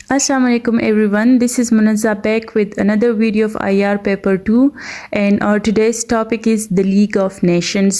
Assalamu alaikum everyone, this is Munazza back with another video of IR paper 2 and our today's topic is the League of Nations.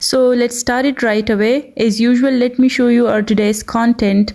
So let's start it right away. As usual, let me show you our today's content.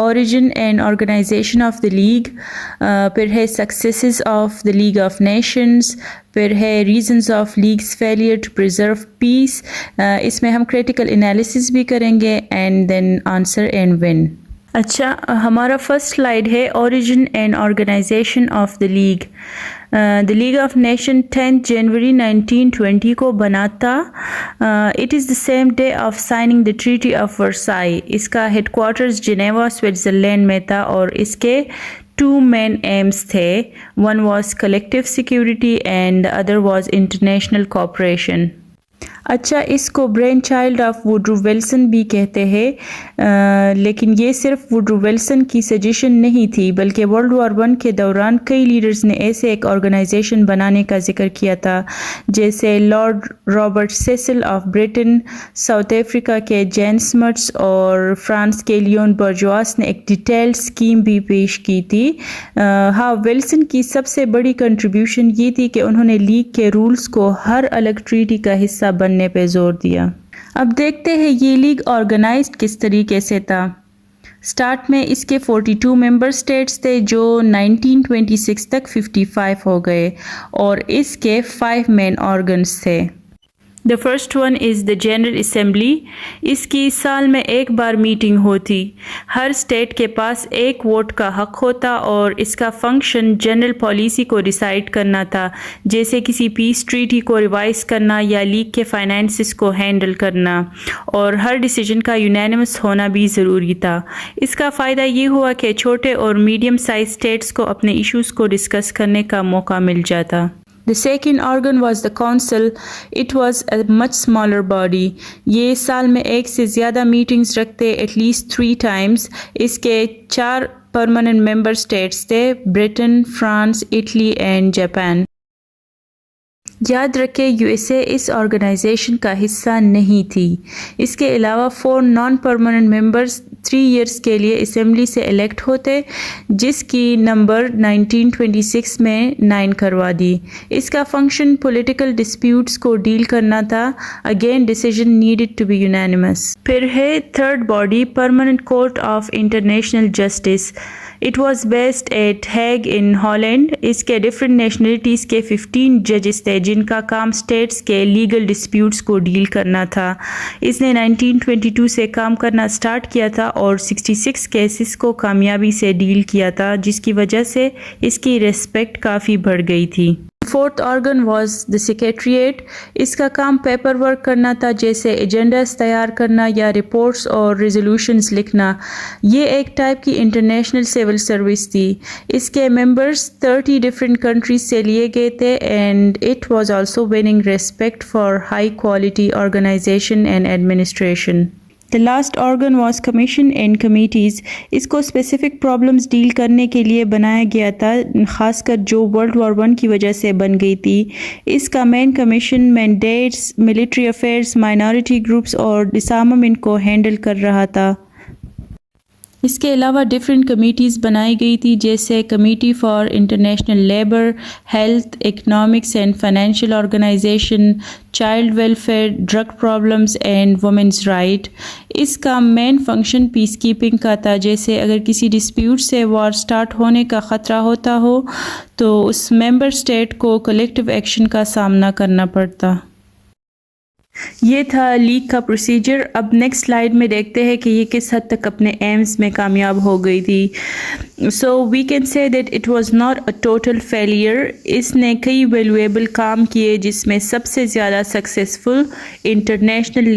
origin and organization of the league, پھر ہے successes of the League of Nations, پھر ہے reasons of league's failure to preserve peace. اس میں ہم critical analysis بھی کریں گے and then answer and win. اچھا، ہمارا فرسٹ سلائیڈ ہے origin and organization of the league. The League of Nations 10 January 1920 کو بنا تھا. It is the same day of signing the Treaty of Versailles. اس کا ہیڈ کوارٹرز جنیوا سوئٹزرلینڈ میں تھا اور اس کے 2 main aims تھے. One was collective security and the other was international cooperation. اچھا، اس کو برین چائلڈ آف ووڈرو ویلسن بھی کہتے ہیں، لیکن یہ صرف ووڈرو ویلسن کی سجیشن نہیں تھی بلکہ ورلڈ وار 1 کے دوران کئی لیڈرز نے ایسے ایک آرگنائزیشن بنانے کا ذکر کیا تھا، جیسے Lord Robert Cecil of Britain, South Africa کے جین سمٹس اور فرانس کے لیون برجواس نے ایک ڈیٹیلڈ اسکیم بھی پیش کی تھی. ہاں، ویلسن کی سب سے بڑی کنٹریبیوشن یہ تھی کہ انہوں نے لیگ کے رولز کو ہر الگ ٹریٹی کا حصہ بننے پہ زور دیا. اب دیکھتے ہیں یہ لیگ آرگنائزڈ کس طریقے سے تھا. سٹارٹ میں اس کے 42 ممبر سٹیٹس تھے جو 1926 تک 55 ہو گئے اور اس کے 5 مین آرگنز تھے. The first one is the General Assembly. اس کی سال میں ایک بار میٹنگ ہوتی. ہر اسٹیٹ کے پاس ایک ووٹ کا حق ہوتا اور اس کا فنکشن جنرل پالیسی کو ڈیسائیڈ کرنا تھا، جیسے کسی پیس ٹریٹی کو ریوائز کرنا یا لیگ کے فائنانسز کو ہینڈل کرنا، اور ہر ڈیسیجن کا یونینیمس ہونا بھی ضروری تھا. اس کا فائدہ یہ ہوا کہ چھوٹے اور میڈیم سائز اسٹیٹس کو اپنے ایشوز کو ڈسکس کرنے کا موقع مل جاتا. The second organ was the council. It was a much smaller body. یہ سال میں ایک سے زیادہ میٹنگز رکھتے at least 3 times. اس کے 4 permanent member states تھے: Britain, France, Italy and Japan. یاد رکھے USA اس آرگنائزیشن کا حصہ نہیں تھی. اس کے علاوہ 4 نان پرماننٹ ممبرز 3 ایئرس کے لیے اسمبلی سے الیکٹ ہوتے، جس کی نمبر 1926 میں 9 کروا دی. اس کا فنکشن پولیٹیکل ڈسپیوٹس کو ڈیل کرنا تھا. Again decision needed to be unanimous. پھر ہے third body, permanent court of international justice. It was based at Hague in Holland. اس کے ڈفرینٹ نیشنلٹیز کے 15 ججز تھے جن کا کام اسٹیٹس کے لیگل ڈسپیوٹس کو ڈیل کرنا تھا. اس نے 1922 سے کام کرنا اسٹارٹ کیا تھا اور 66 کیسز کو کامیابی سے ڈیل کیا تھا، جس کی وجہ سے اس کی ریسپیکٹ کافی بڑھ گئی تھی. Fourth organ was the secretariat. اس کا کام پیپر ورک کرنا تھا، جیسے ایجنڈاز تیار کرنا یا رپورٹس اور ریزولوشنز لکھنا. یہ ایک ٹائپ کی انٹرنیشنل سول سروس تھی. اس کے ممبرز 30 ڈفرینٹ کنٹریز سے لیے گئے تھے and it was also winning respect for high quality organisation and administration. The last organ was commission and committees. اس کو اسپیسیفک پرابلمز ڈیل کرنے کے لیے بنایا گیا تھا، خاص کر جو ورلڈ وار 1 کی وجہ سے بن گئی تھی. اس کا main commission mandates, military affairs, minority groups اور ڈسارمامنٹ کو ہینڈل کر رہا تھا. اس کے علاوہ ڈفرینٹ کمیٹیز بنائی گئی تھی، جیسے committee for international labour, health, economics and financial organisation, child welfare, drug problems and women's right. اس کا مین فنکشن پیس کیپنگ کا تھا، جیسے اگر کسی ڈسپیوٹ سے وار سٹارٹ ہونے کا خطرہ ہوتا ہو تو اس ممبر اسٹیٹ کو کلیکٹیو ایکشن کا سامنا کرنا پڑتا. یہ تھا لیگ کا پروسیجر. اب نیکسٹ سلائیڈ میں دیکھتے ہیں کہ یہ کس حد تک اپنے ایمز میں کامیاب ہو گئی تھی. So we can say that it was not a total failure. اس نے کئی ویلیویبل کام کیے، جس میں سب سے زیادہ سکسیزفل انٹرنیشنل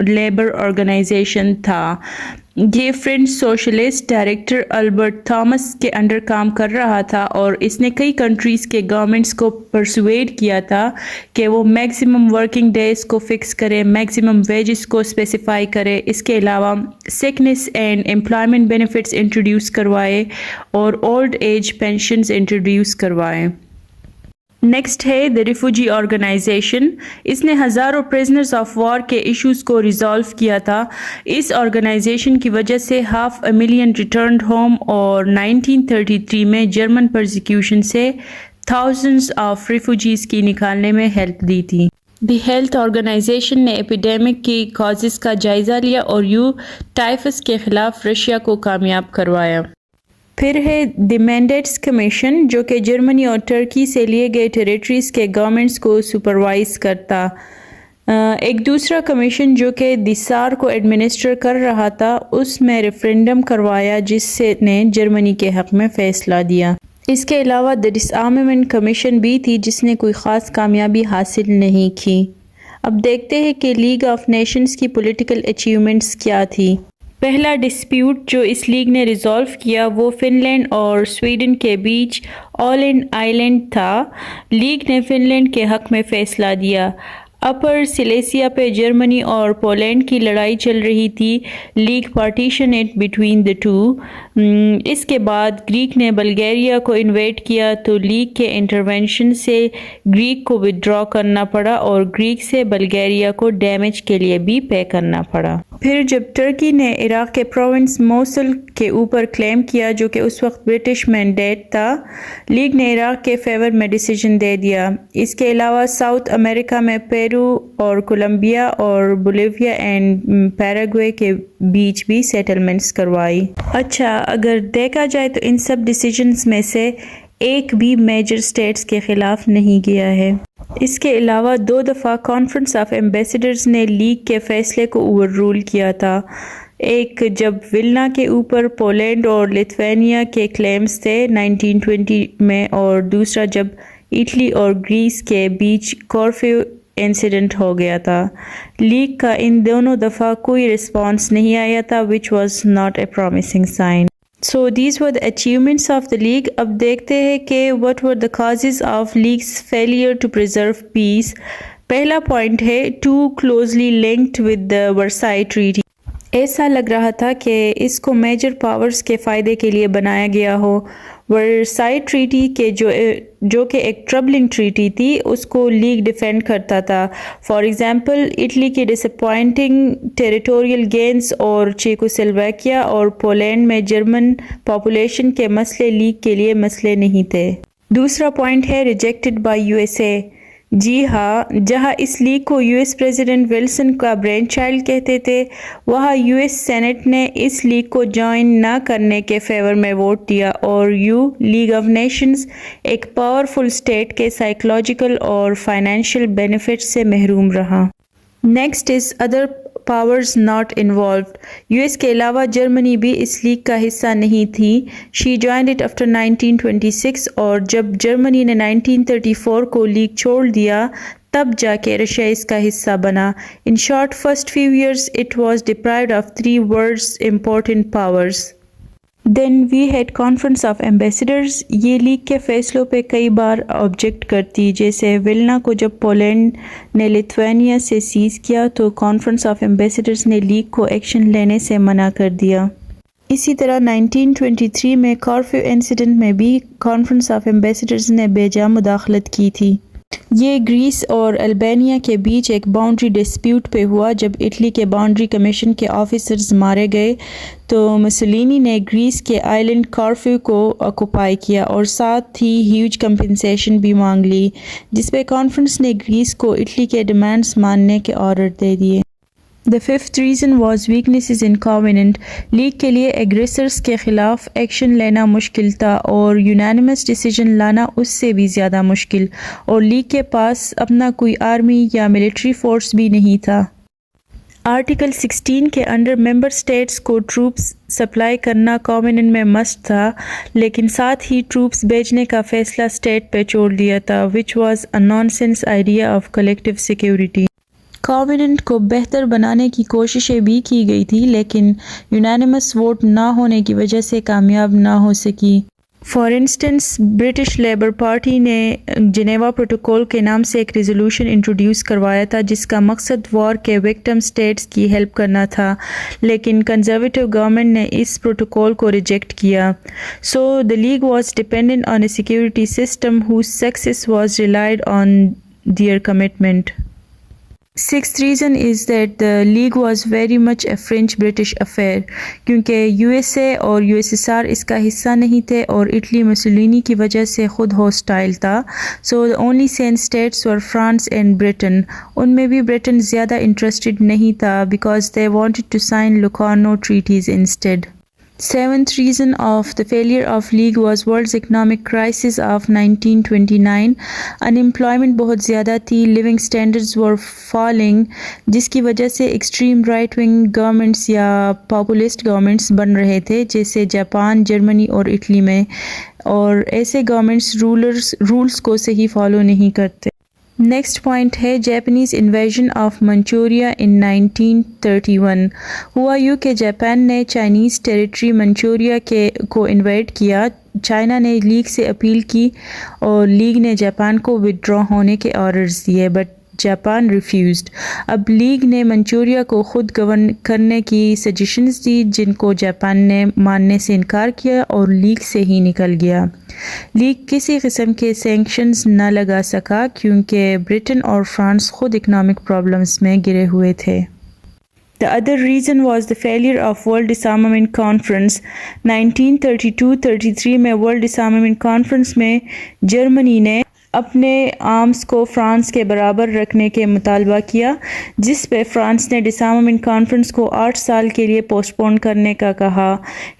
لیبر آرگنائزیشن تھا. یہ French socialist director Albert Thomas کے انڈر کام کر رہا تھا اور اس نے کئی کنٹریز کے گورنمنٹس کو پرسویڈ کیا تھا کہ وہ میکسیمم ورکنگ ڈیز کو فکس کرے، میکسیمم ویجز کو اسپیسیفائی کرے. اس کے علاوہ sickness and employment benefits introduce کروائے اور اولڈ ایج پینشنز انٹروڈیوس کروائے. نیکسٹ ہے دا ریفوجی آرگنائزیشن. اس نے ہزاروں پریزنرز آف وار کے ایشوز کو ریزالو کیا تھا. اس آرگنائزیشن کی وجہ سے 500,000 ریٹرنڈ ہوم اور 1933 میں جرمن پرزیکیوشن سے تھاؤزنڈز آف ریفوجیز کی نکالنے میں ہیلپ دی تھی. دی ہیلتھ آرگنائزیشن نے ایپیڈیمک کی کازز کا جائزہ لیا اور ٹائفس کے خلاف رشیا کو کامیاب کروایا. پھر ہے دی مینڈیٹس کمیشن جو کہ جرمنی اور ترکی سے لیے گئے ٹیریٹریز کے گورنمنٹس کو سپروائز کرتا. ایک دوسرا کمیشن جو کہ دی سار کو ایڈمنسٹر کر رہا تھا اس میں ریفرینڈم کروایا جس سے نے جرمنی کے حق میں فیصلہ دیا. اس کے علاوہ دی ڈس آرمامنٹ کمیشن بھی تھی جس نے کوئی خاص کامیابی حاصل نہیں کی. اب دیکھتے ہیں کہ لیگ آف نیشنز کی پولیٹیکل اچیومنٹس کیا تھی. پہلا ڈسپیوٹ جو اس لیگ نے ریزالو کیا وہ فن لینڈ اور سویڈن کے بیچ آلینڈ آئلینڈ تھا. لیگ نے فن لینڈ کے حق میں فیصلہ دیا. اپر سلیسیا پہ جرمنی اور پولینڈ کی لڑائی چل رہی تھی. League partition it between the two. اس کے بعد گریک نے بلگیریا کو انویٹ کیا تو لیگ کے انٹرونشن سے گریک کو ودرا کرنا پڑا اور گریک سے بلگیریا کو ڈیمیج کے لیے بھی پے کرنا پڑا. پھر جب ترکی نے عراق کے پروونس موصل کے اوپر کلیم کیا جو کہ اس وقت برٹش مینڈیٹ تھا، لیگ نے عراق کے فیور میں ڈیسیجن دے دیا. اس کے علاوہ ساؤتھ امریکہ میں پیرو اور کولمبیا اور بولیویا اینڈ پیراگوے کے بیچ بھی سیٹلمنٹس کروائی. اچھا، اگر دیکھا جائے تو ان سب ڈیسیجنز میں سے ایک بھی میجر سٹیٹس کے خلاف نہیں گیا ہے. اس کے علاوہ 2 دفعہ کانفرنس آف ایمبیسڈرز نے لیگ کے فیصلے کو اوور رول کیا تھا. ایک جب ولنا کے اوپر پولینڈ اور لتھوینیا کے کلیمز تھے 1920 میں، اور دوسرا جب اٹلی اور گریس کے بیچ کورفیو انسیڈنٹ ہو گیا تھا. لیگ کا ان دونوں دفعہ کوئی رسپانس نہیں آیا تھا which was not a promising sign. So these were the achievements of the league. اب دیکھتے ہیں کہ what were the causes of league's failure to preserve peace. پہلا پوائنٹ ہے too closely linked with the Versailles Treaty. ایسا لگ رہا تھا کہ اس کو میجر پاورز کے فائدے کے لیے بنایا گیا ہو. ورسائی ٹریٹی کے جو کہ ایک ٹربلنگ ٹریٹی تھی اس کو لیگ ڈیفینڈ کرتا تھا. فار ایگزامپل اٹلی کے ڈس اپوائنٹنگ ٹیریٹوریل گینز اور چیکوسلواکیا اور پولینڈ میں جرمن پاپولیشن کے مسئلے لیگ کے لیے مسئلے نہیں تھے. دوسرا پوائنٹ ہے rejected by U S A. جی ہاں، جہاں اس لیگ کو یو ایس پریزیڈنٹ ولسن کا برین چائلڈ کہتے تھے، وہاں یو ایس سینٹ نے اس لیگ کو جوائن نہ کرنے کے فیور میں ووٹ دیا اور لیگ آف نیشنز ایک پاورفل اسٹیٹ کے سائیکولوجیکل اور فائنینشیل بینیفٹ سے محروم رہا. Next is other powers not involved. U S کے علاوہ جرمنی بھی اس لیگ کا حصہ نہیں تھی. شی جوائنڈ اٹ آفٹر 1926 اور جب جرمنی نے 1934 کو لیگ چھوڑ دیا تب جا کے رشیا اس کا حصہ بنا. In short first few years it was deprived of 3 world's important powers. Then we had conference of ambassadors. یہ لیگ کے فیصلوں پہ کئی بار آبجیکٹ کرتی، جیسے ولنا کو جب پولینڈ نے لتھوینیا سے سیز کیا تو کانفرنس آف ایمبیسڈرز نے لیگ کو ایکشن لینے سے منع کر دیا. اسی طرح 1923 میں کورفیو انسیڈنٹ میں بھی کانفرنس آف ایمبیسڈرز نے بے جا مداخلت کی تھی. یہ گریس اور البانیا کے بیچ ایک باؤنڈری ڈسپیوٹ پہ ہوا. جب اٹلی کے باؤنڈری کمیشن کے آفیسرز مارے گئے تو مسولینی نے گریس کے آئلینڈ کورفیو کو آکوپائی کیا اور ساتھ ہی ہیوج کمپنسیشن بھی مانگ لی، جس پہ کانفرنس نے گریس کو اٹلی کے ڈیمانڈز ماننے کے آرڈر دے دیے. The fifth reason was weaknesses in covenant. League کے لیے ایگریسرز کے خلاف ایکشن لینا مشکل تھا اور یونانیمس ڈیسیجن لانا اس سے بھی زیادہ مشکل، اور لیگ کے پاس اپنا کوئی آرمی یا ملٹری فورس بھی نہیں تھا. آرٹیکل 16 کے انڈر ممبر سٹیٹس کو ٹروپس سپلائی کرنا کووننٹ میں مسٹ تھا، لیکن ساتھ ہی ٹروپس بھیجنے کا فیصلہ سٹیٹ پہ چھوڑ دیا تھا which was a nonsense idea of collective security. Covenant کو بہتر بنانے کی کوششیں بھی کی گئی تھی لیکن یونانیمس ووٹ نہ ہونے کی وجہ سے کامیاب نہ ہو سکی. For instance British labour party نے جنیوا پروٹوکول کے نام سے ایک ریزولوشن انٹروڈیوس کروایا تھا جس کا مقصد وار کے وکٹم سٹیٹس کی ہیلپ کرنا تھا، لیکن کنزرویٹو گورنمنٹ نے اس پروٹوکول کو ریجیکٹ کیا. سو the League was dependent on a security system whose success was relied on their commitment. Sixth reason is that the League was very much a French British affair کیونکہ USA اور USSR اس کا حصہ نہیں تھے اور Italy Mussolini کی وجہ سے خود ہاسٹائل تھا. So the only sane states were France and Britain. ان میں بھی برٹن زیادہ انٹرسٹڈ نہیں تھا because they wanted to sign Locarno treaties instead. Seventh reason of the failure of League was world's economic crisis of 1929. Unemployment بہت زیادہ تھی, living standards were falling, جس کی وجہ سے extreme right wing governments یا populist governments بن رہے تھے جیسے جاپان, جرمنی اور اٹلی میں, اور ایسے گورنمنٹس رولز کو صحیح فالو نہیں کرتے. نیکسٹ پوائنٹ ہے جیپنیز انویژن آف منچوریا ان 1931. ہوا یوں کہ جاپان نے چائنیز ٹیریٹری منچوریا کو انویڈ کیا. چائنا نے لیگ سے اپیل کی اور لیگ نے جاپان کو ودرا ہونے کے آرڈرز دیے بٹ جاپان ریفیوزڈ. اب لیگ نے منچوریا کو خود گورن کرنے کی سجیشنز دی جن کو جاپان نے ماننے سے انکار کیا اور لیگ سے ہی نکل گیا. لیگ کسی قسم کے سینکشنز نہ لگا سکا کیونکہ برٹن اور فرانس خود اکنامک پرابلمز میں گرے ہوئے تھے. The other reason was the failure of World Disarmament Conference. 1932-33 میں World Disarmament Conference میں جرمنی نے اپنے آرمز کو فرانس کے برابر رکھنے کے مطالبہ کیا جس پہ فرانس نے ڈسارمامنٹ کانفرنس کو 8 سال کے لیے پوسٹ پون کرنے کا کہا.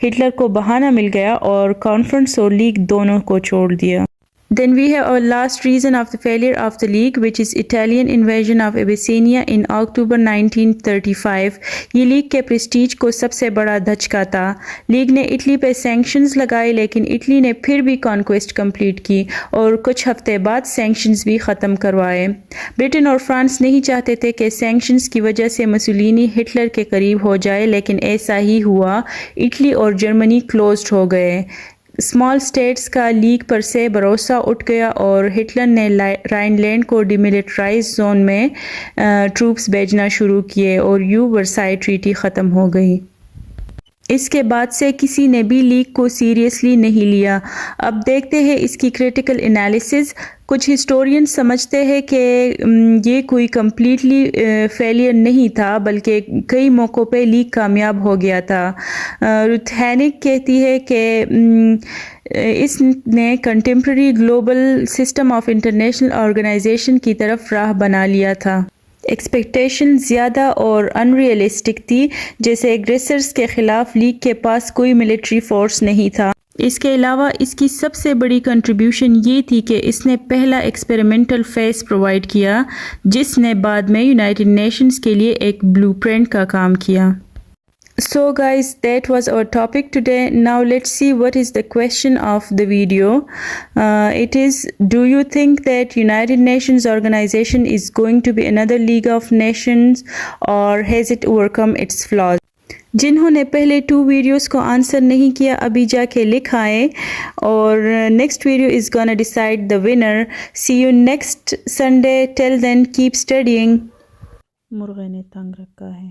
ہٹلر کو بہانہ مل گیا اور کانفرنس اور لیگ دونوں کو چھوڑ دیا. Then we have our last reason of the failure of the League, which is Italian invasion of Abyssinia in October 1935. یہ لیگ کے پریسٹیج کو سب سے بڑا دھچکا تھا. لیگ نے اٹلی پہ سینکشنز لگائے لیکن اٹلی نے پھر بھی کانکویسٹ کمپلیٹ کی اور کچھ ہفتے بعد سینکشنز بھی ختم کروائے. برٹن اور فرانس نہیں چاہتے تھے کہ سینکشنز کی وجہ سے مسولینی ہٹلر کے قریب ہو جائے لیکن ایسا ہی ہوا. اٹلی اور جرمنی کلوزڈ ہو گئے. اسمال اسٹیٹس کا لیگ پر سے بھروسہ اٹھ گیا اور ہٹلر نے رائن لینڈ کو ڈی ملٹرائز زون میں ٹروپس بھیجنا شروع کیے اور ورسائی ٹریٹی ختم ہو گئی. اس کے بعد سے کسی نے بھی لیگ کو سیریسلی نہیں لیا. اب دیکھتے ہیں اس کی کریٹیکل انالیسز. کچھ ہسٹورین سمجھتے ہیں کہ یہ کوئی کمپلیٹلی فیلئر نہیں تھا بلکہ کئی موقعوں پہ لیگ کامیاب ہو گیا تھا. رتھ ہینک کہتی ہے کہ اس نے contemporary global system of international organisation کی طرف راہ بنا لیا تھا. ایکسپیکٹیشن زیادہ اور ان ریئلسٹک تھی جیسے ایگریسرز کے خلاف لیگ کے پاس کوئی ملٹری فورس نہیں تھا. اس کے علاوہ اس کی سب سے بڑی کنٹریبیوشن یہ تھی کہ اس نے پہلا ایکسپیریمنٹل فیس پرووائڈ کیا جس نے بعد میں یونائٹڈ نیشنز کے لیے ایک بلو پرنٹ کا کام کیا. So guys, that was our topic today. Now let's see what is the question of the video. It is, do you think that United Nations organization is going to be another League of Nations or has it overcome its flaws? جنہوں نے پہلے 2 videos کو answer نہیں کیا ابھی جا کے لکھ آئے اور next video is gonna decide the winner. See you next Sunday. Till then, keep studying. مرغے نے تنگ رکھا ہے.